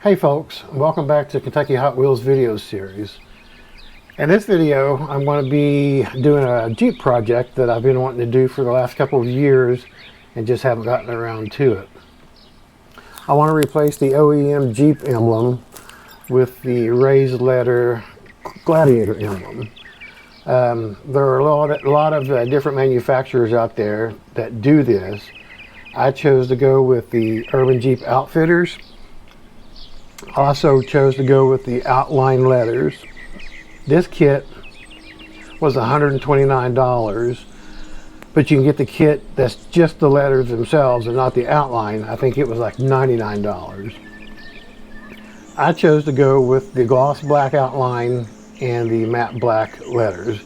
Hey folks, welcome back to Kentucky Hot Wheels video series. In this video, I'm going to be doing a Jeep project that I've been wanting to do for the last couple of years and just haven't gotten around to it. I want to replace the OEM Jeep emblem with the raised letter Gladiator emblem. There are a lot of different manufacturers out there that do this. I chose to go with the Urban Jeep Outfitters. Also chose to go with the outline letters. This kit was $129, but you can get the kit that's just the letters themselves and not the outline. I think it was like $99. I chose to go with the gloss black outline and the matte black letters.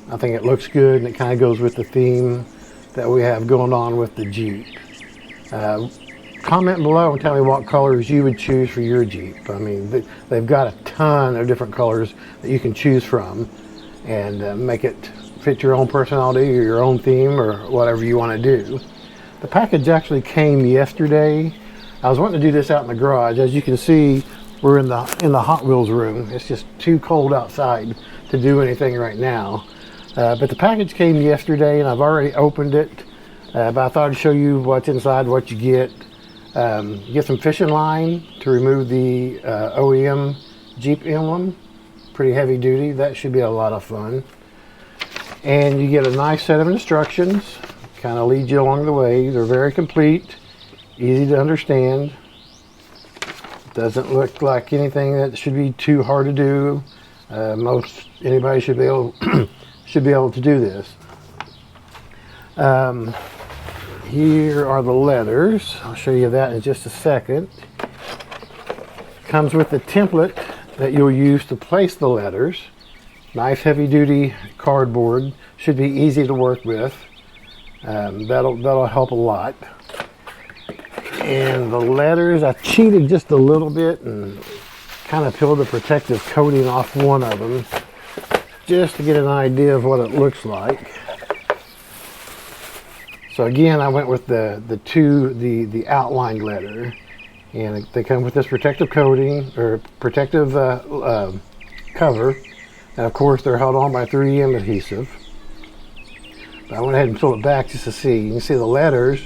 I think it looks good and it kind of goes with the theme that we have going on with the Jeep. Comment below and tell me what colors you would choose for your Jeep. I mean, they've got a ton of different colors that you can choose from and make it fit your own personality or your own theme or whatever you want to do. The package actually came yesterday. I was wanting to do this out in the garage. As you can see, we're in the Hot Wheels room. It's just too cold outside to do anything right now. But the package came yesterday and I've already opened it. But I thought I'd show you what's inside, what you get. You get some fishing line to remove the OEM Jeep emblem. Pretty heavy duty. That should be a lot of fun. And you get a nice set of instructions. Kind of lead you along the way. They're very complete, easy to understand. Doesn't look like anything that should be too hard to do. Anybody should be able to do this. Here are the letters. I'll show you that in just a second. Comes with the template that you'll use to place the letters. Nice heavy duty cardboard. Should be easy to work with. That'll help a lot. And the letters, I cheated just a little bit and kind of peeled the protective coating off one of them just to get an idea of what it looks like. So again, I went with the outline letter, and they come with this protective coating or protective cover, and of course they're held on by 3M adhesive. But I went ahead and pulled it back just to see. You can see the letters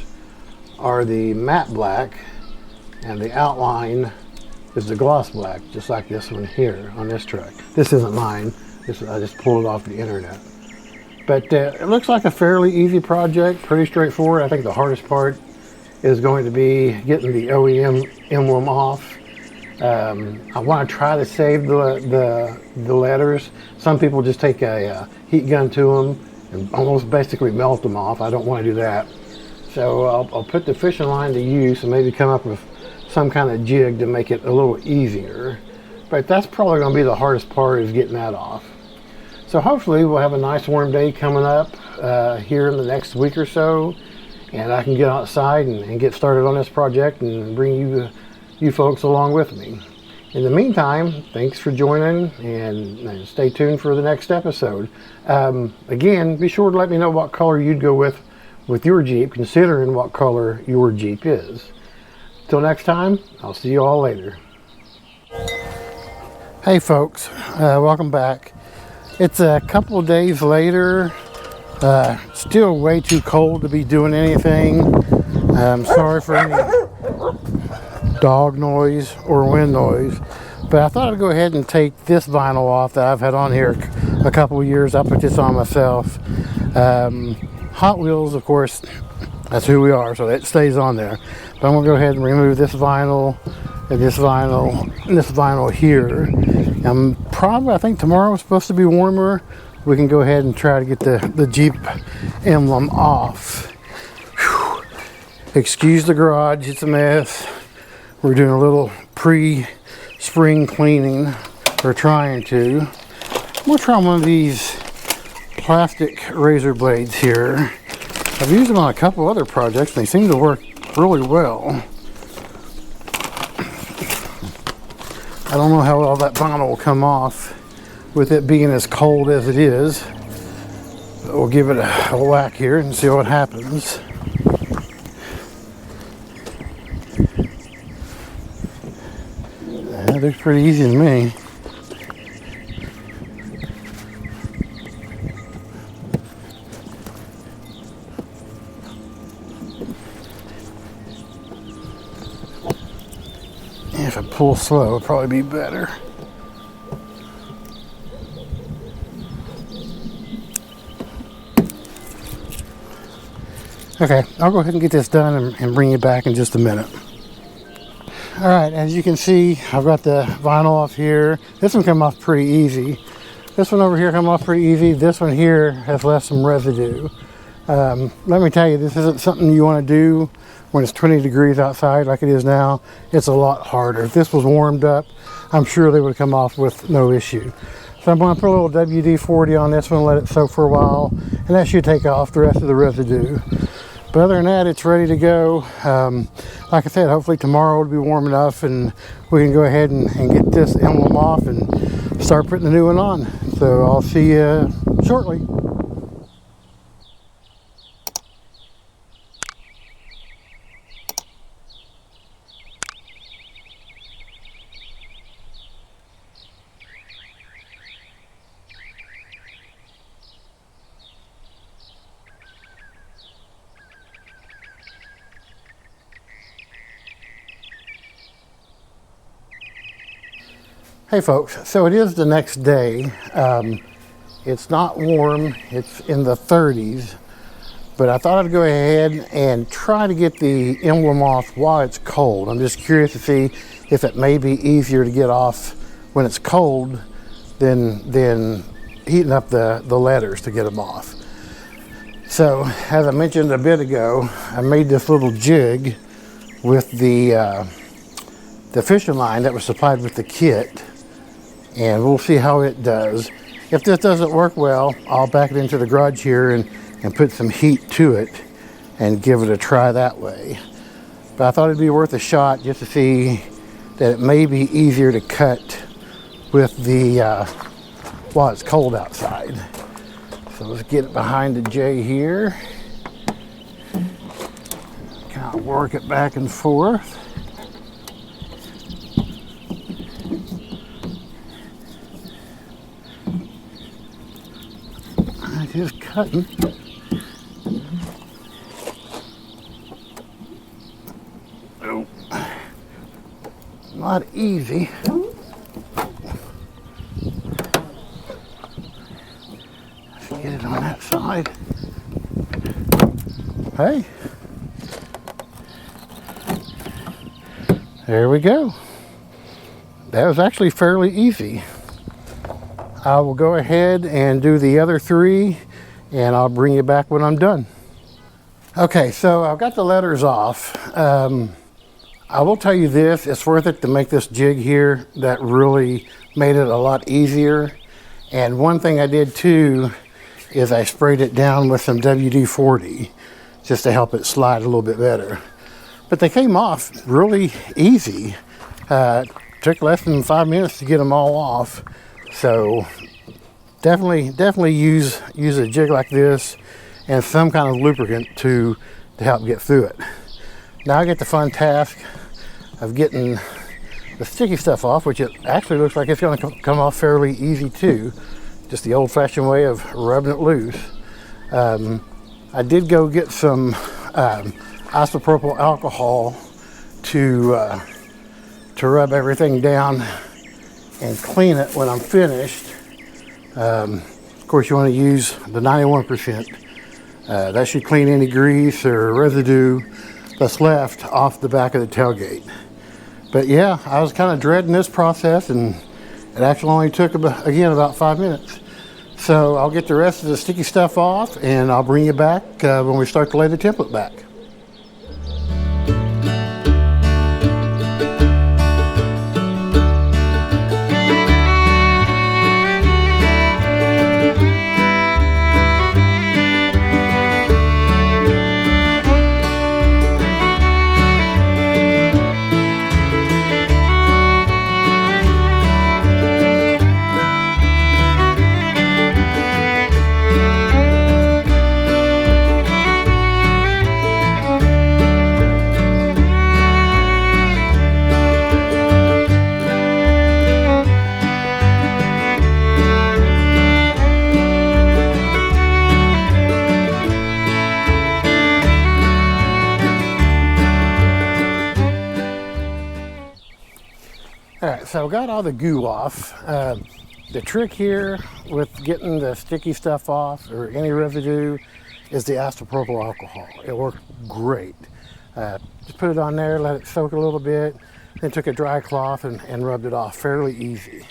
are the matte black, and the outline is the gloss black, just like this one here on this truck. This isn't mine. I just pulled it off the internet. But it looks like a fairly easy project, pretty straightforward. I think the hardest part is going to be getting the OEM emblem off. I want to try to save the letters. Some people just take a heat gun to them and almost basically melt them off. I don't want to do that. So I'll put the fishing line to use and maybe come up with some kind of jig to make it a little easier. But that's probably going to be the hardest part, is getting that off. So hopefully we'll have a nice warm day coming up here in the next week or so, and I can get outside and get started on this project and bring you folks along with me. In the meantime, thanks for joining, and stay tuned for the next episode. Again, be sure to let me know what color you'd go with your Jeep, considering what color your Jeep is. Till next time, I'll see you all later. Hey folks, welcome back. It's a couple of days later. Still way too cold to be doing anything. I'm sorry for any dog noise or wind noise, but I thought I'd go ahead and take this vinyl off that I've had on here a couple of years. I put this on myself. Hot Wheels, of course, that's who we are, so it stays on there. But I'm gonna go ahead and remove this vinyl and this vinyl here. I think tomorrow is supposed to be warmer. We can go ahead and try to get the Jeep emblem off. Whew. Excuse the garage, it's a mess. We're doing a little pre-spring cleaning, or trying to. I'm gonna try one of these plastic razor blades here. I've used them on a couple other projects and they seem to work really well. I don't know how all that vinyl will come off with it being as cold as it is. But we'll give it a whack here and see what happens. looks pretty easy to me. If I pull slow, it'll probably be better. Okay, I'll go ahead and get this done and bring you back in just a minute. All right, as you can see, I've got the vinyl off here. This one came off pretty easy. This one over here came off pretty easy. This one here has left some residue. Let me tell you, this isn't something you want to do when it's 20 degrees outside like it is now. It's a lot harder. If this was warmed up, I'm sure they would come off with no issue. So I'm going to put a little WD-40 on this one, let it soak for a while, and that should take off the rest of the residue. But other than that, it's ready to go. Like I said, hopefully tomorrow will be warm enough and we can go ahead and get this emblem off and start putting the new one on. So I'll see you shortly. Hey folks, so it is the next day. It's not warm, it's in the 30s, but I thought I'd go ahead and try to get the emblem off while it's cold. I'm just curious to see if it may be easier to get off when it's cold than heating up the letters to get them off. So, as I mentioned a bit ago, I made this little jig with the fishing line that was supplied with the kit. And we'll see how it does. If this doesn't work well, I'll back it into the garage here and put some heat to it and give it a try that way. But I thought it'd be worth a shot just to see that it may be easier to cut with the while it's cold outside. So let's get it behind the J here. Kind of work it back and forth. Just cutting. Oh, not easy. Let's get it on that side. Hey, there we go. That was actually fairly easy. I will go ahead and do the other three and I'll bring you back when I'm done. Okay, so I've got the letters off. I will tell you this, it's worth it to make this jig here. That really made it a lot easier. And one thing I did too is I sprayed it down with some WD-40 just to help it slide a little bit better. But they came off really easy. Took less than 5 minutes to get them all off. So definitely use a jig like this and some kind of lubricant to help get through it. Now I get the fun task of getting the sticky stuff off, which it actually looks like it's going to come off fairly easy too. Just the old-fashioned way of rubbing it loose. I did go get some isopropyl alcohol to rub everything down and clean it when I'm finished. Of course, you want to use the 91%. That should clean any grease or residue that's left off the back of the tailgate. But yeah, I was kind of dreading this process, and it actually only took about 5 minutes. So I'll get the rest of the sticky stuff off and I'll bring you back when we start to lay the template back. All right, so I got all the goo off. The trick here with getting the sticky stuff off or any residue is the isopropyl alcohol. It worked great. Just put it on there, let it soak a little bit, then took a dry cloth and rubbed it off fairly easy.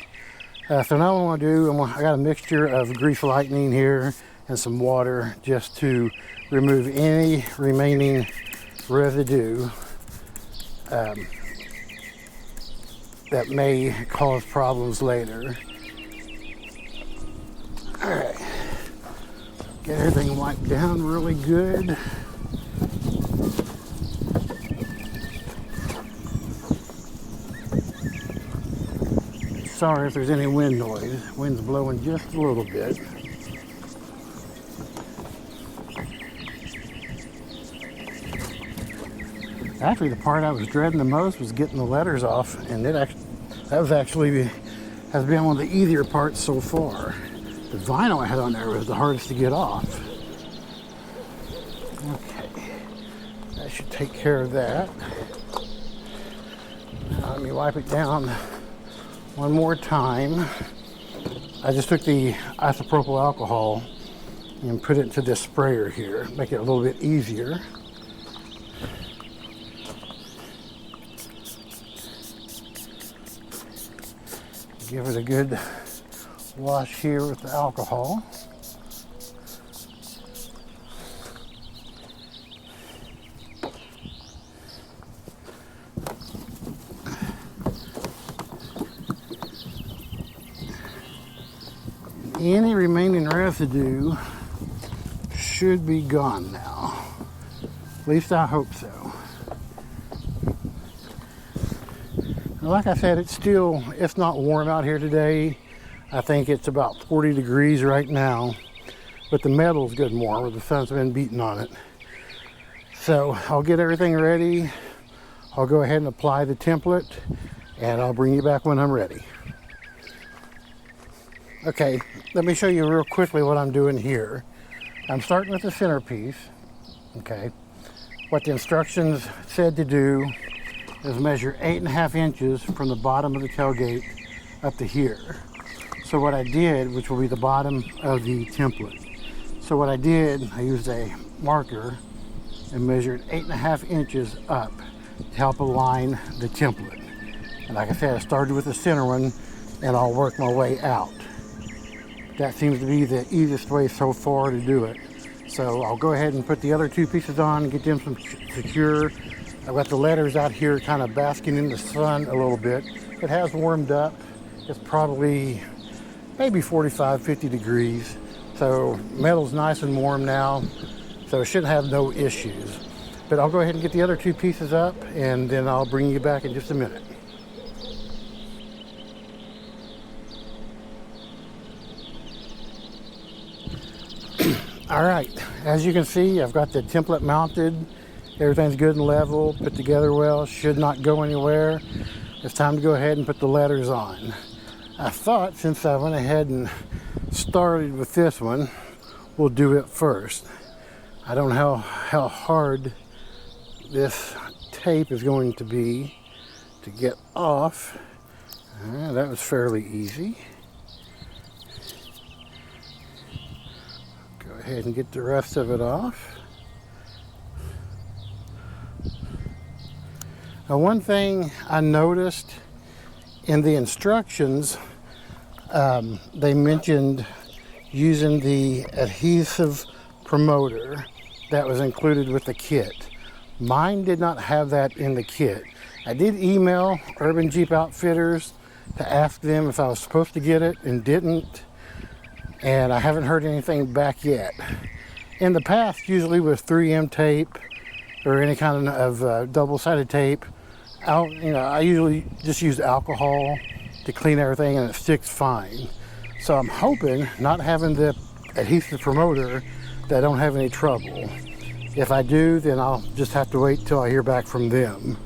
So now what I want to do, I got a mixture of grease lightning here and some water just to remove any remaining residue that may cause problems later. All right, get everything wiped down really good. Sorry if there's any wind noise. Wind's blowing just a little bit. Actually, the part I was dreading the most was getting the letters off, and that has been one of the easier parts so far. The vinyl I had on there was the hardest to get off. Okay, that should take care of that. Now let me wipe it down one more time. I just took the isopropyl alcohol and put it into this sprayer here, make it a little bit easier. Give it a good wash here with the alcohol. Any remaining residue should be gone now. At least I hope so. Like I said, it's not warm out here today. I think it's about 40 degrees right now, but the metal's good and warm where the sun's been beating on it. So I'll get everything ready. I'll go ahead and apply the template and I'll bring you back when I'm ready. Okay, let me show you real quickly what I'm doing here. I'm starting with the centerpiece, okay? What the instructions said to do is measure 8.5 inches from the bottom of the tailgate up to here. So what I did, which will be the bottom of the template. So what I did, I used a marker and measured 8.5 inches up to help align the template. And like I said, I started with the center one and I'll work my way out. That seems to be the easiest way so far to do it. So I'll go ahead and put the other two pieces on, get them secure. I've got the letters out here kind of basking in the sun a little bit. It has warmed up. It's probably maybe 45, 50 degrees. So metal's nice and warm now. So it should have no issues. But I'll go ahead and get the other two pieces up and then I'll bring you back in just a minute. All right, as you can see, I've got the template mounted. Everything's good and level, put together well, should not go anywhere. It's time to go ahead and put the letters on. I thought since I went ahead and started with this one, we'll do it first. I don't know how hard this tape is going to be to get off. That was fairly easy. Go ahead and get the rest of it off. Now, one thing I noticed in the instructions, they mentioned using the adhesive promoter that was included with the kit. Mine did not have that in the kit. I did email Urban Jeep Outfitters to ask them if I was supposed to get it and didn't, and I haven't heard anything back yet. In the past, usually with 3M tape or any kind of double-sided tape, I usually just use alcohol to clean everything and it sticks fine. So I'm hoping, not having the adhesive promoter, that I don't have any trouble. If I do, then I'll just have to wait till I hear back from them.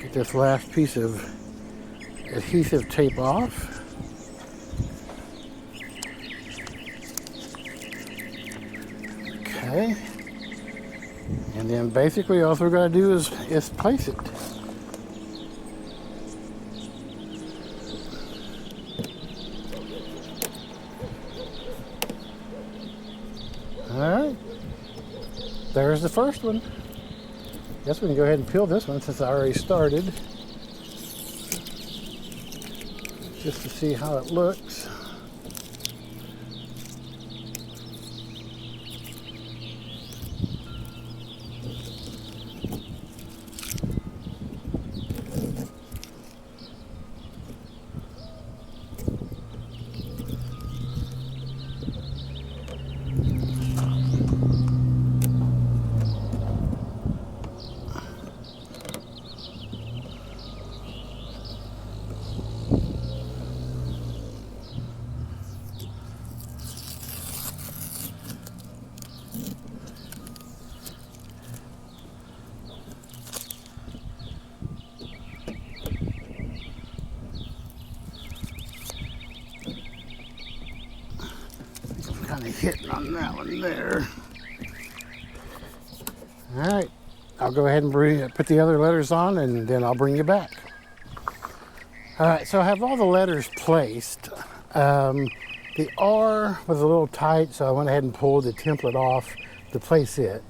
Get this last piece of adhesive tape off. Okay. And then basically all we're going to do is place it. Alright. There's the first one. Guess we can go ahead and peel this one since I already started. Just to see how it looks. Kind of hitting on that one there. All right, I'll go ahead and put the other letters on, and then I'll bring you back. All right, so I have all the letters placed. The R was a little tight, so I went ahead and pulled the template off to place it.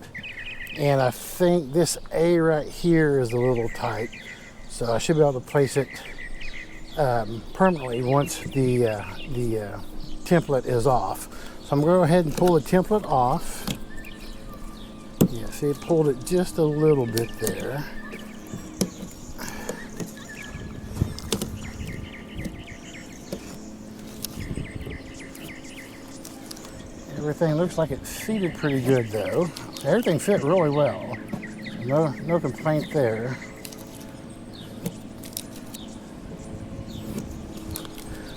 And I think this A right here is a little tight, so I should be able to place it permanently once the template is off. So I'm going to go ahead and pull the template off. Yeah, see, it pulled it just a little bit there. Everything looks like it seated pretty good though. Everything fit really well. So no complaint there.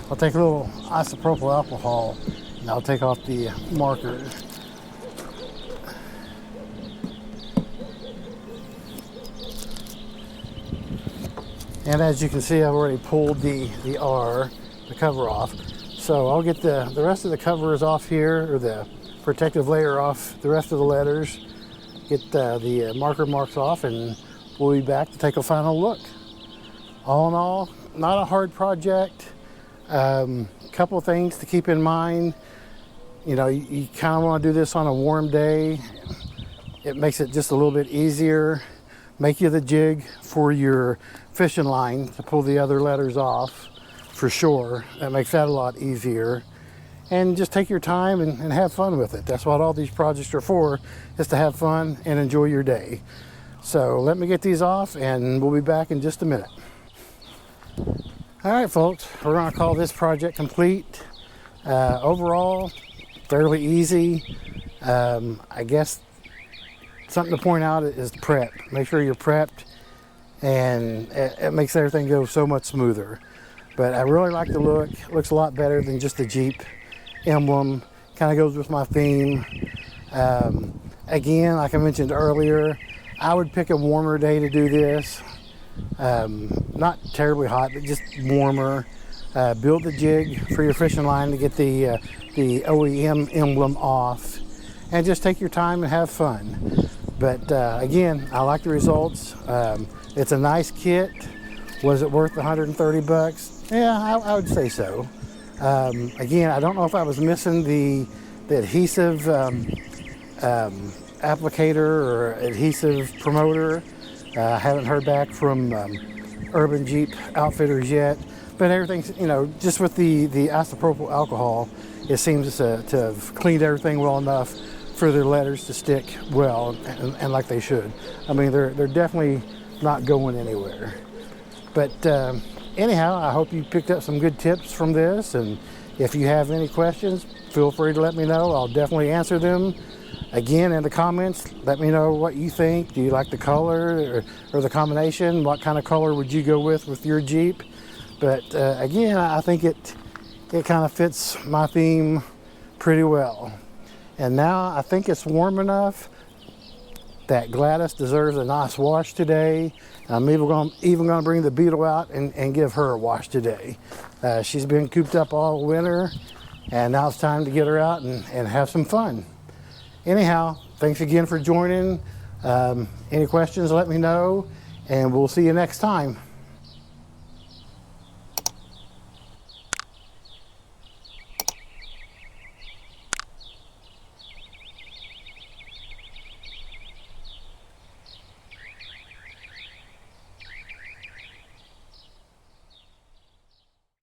I'll take a little isopropyl alcohol and I'll take off the marker. And as you can see, I've already pulled the cover off. So I'll get the rest of the covers off here, or the protective layer off the rest of the letters, get the marker marks off, and we'll be back to take a final look. All in all, not a hard project. Couple of things to keep in mind. You know, you kind of want to do this on a warm day. It makes it just a little bit easier. Make you the jig for your fishing line to pull the other letters off, for sure. That makes that a lot easier. And just take your time and have fun with it. That's what all these projects are for, is to have fun and enjoy your day. So let me get these off and we'll be back in just a minute. All right, folks, we're gonna call this project complete. Overall, fairly easy. I guess something to point out is prep. Make sure you're prepped, and it makes everything go so much smoother. But I really like the look. It looks a lot better than just the Jeep emblem. Kind of goes with my theme. Again, like I mentioned earlier, I would pick a warmer day to do this. Not terribly hot, but just warmer. Build the jig for your fishing line to get the OEM emblem off, and just take your time and have fun. But again, I like the results. It's a nice kit. Was it worth the 130 bucks? Yeah, I would say so. Again, I don't know if I was missing the adhesive applicator or adhesive promoter. I haven't heard back from Urban Jeep Outfitters yet, but everything's, you know, just with the isopropyl alcohol, it seems to have cleaned everything well enough for their letters to stick well and like they should. I mean, they're definitely not going anywhere. But anyhow, I hope you picked up some good tips from this, and if you have any questions, feel free to let me know. I'll definitely answer them. Again, in the comments, let me know what you think. Do you like the color or the combination? What kind of color would you go with your Jeep? But again, I think it kind of fits my theme pretty well. And now I think it's warm enough that Gladys deserves a nice wash today. I'm even going to bring the Beetle out and give her a wash today. She's been cooped up all winter, and now it's time to get her out and have some fun. Anyhow, thanks again for joining. Any questions, let me know, and we'll see you next time.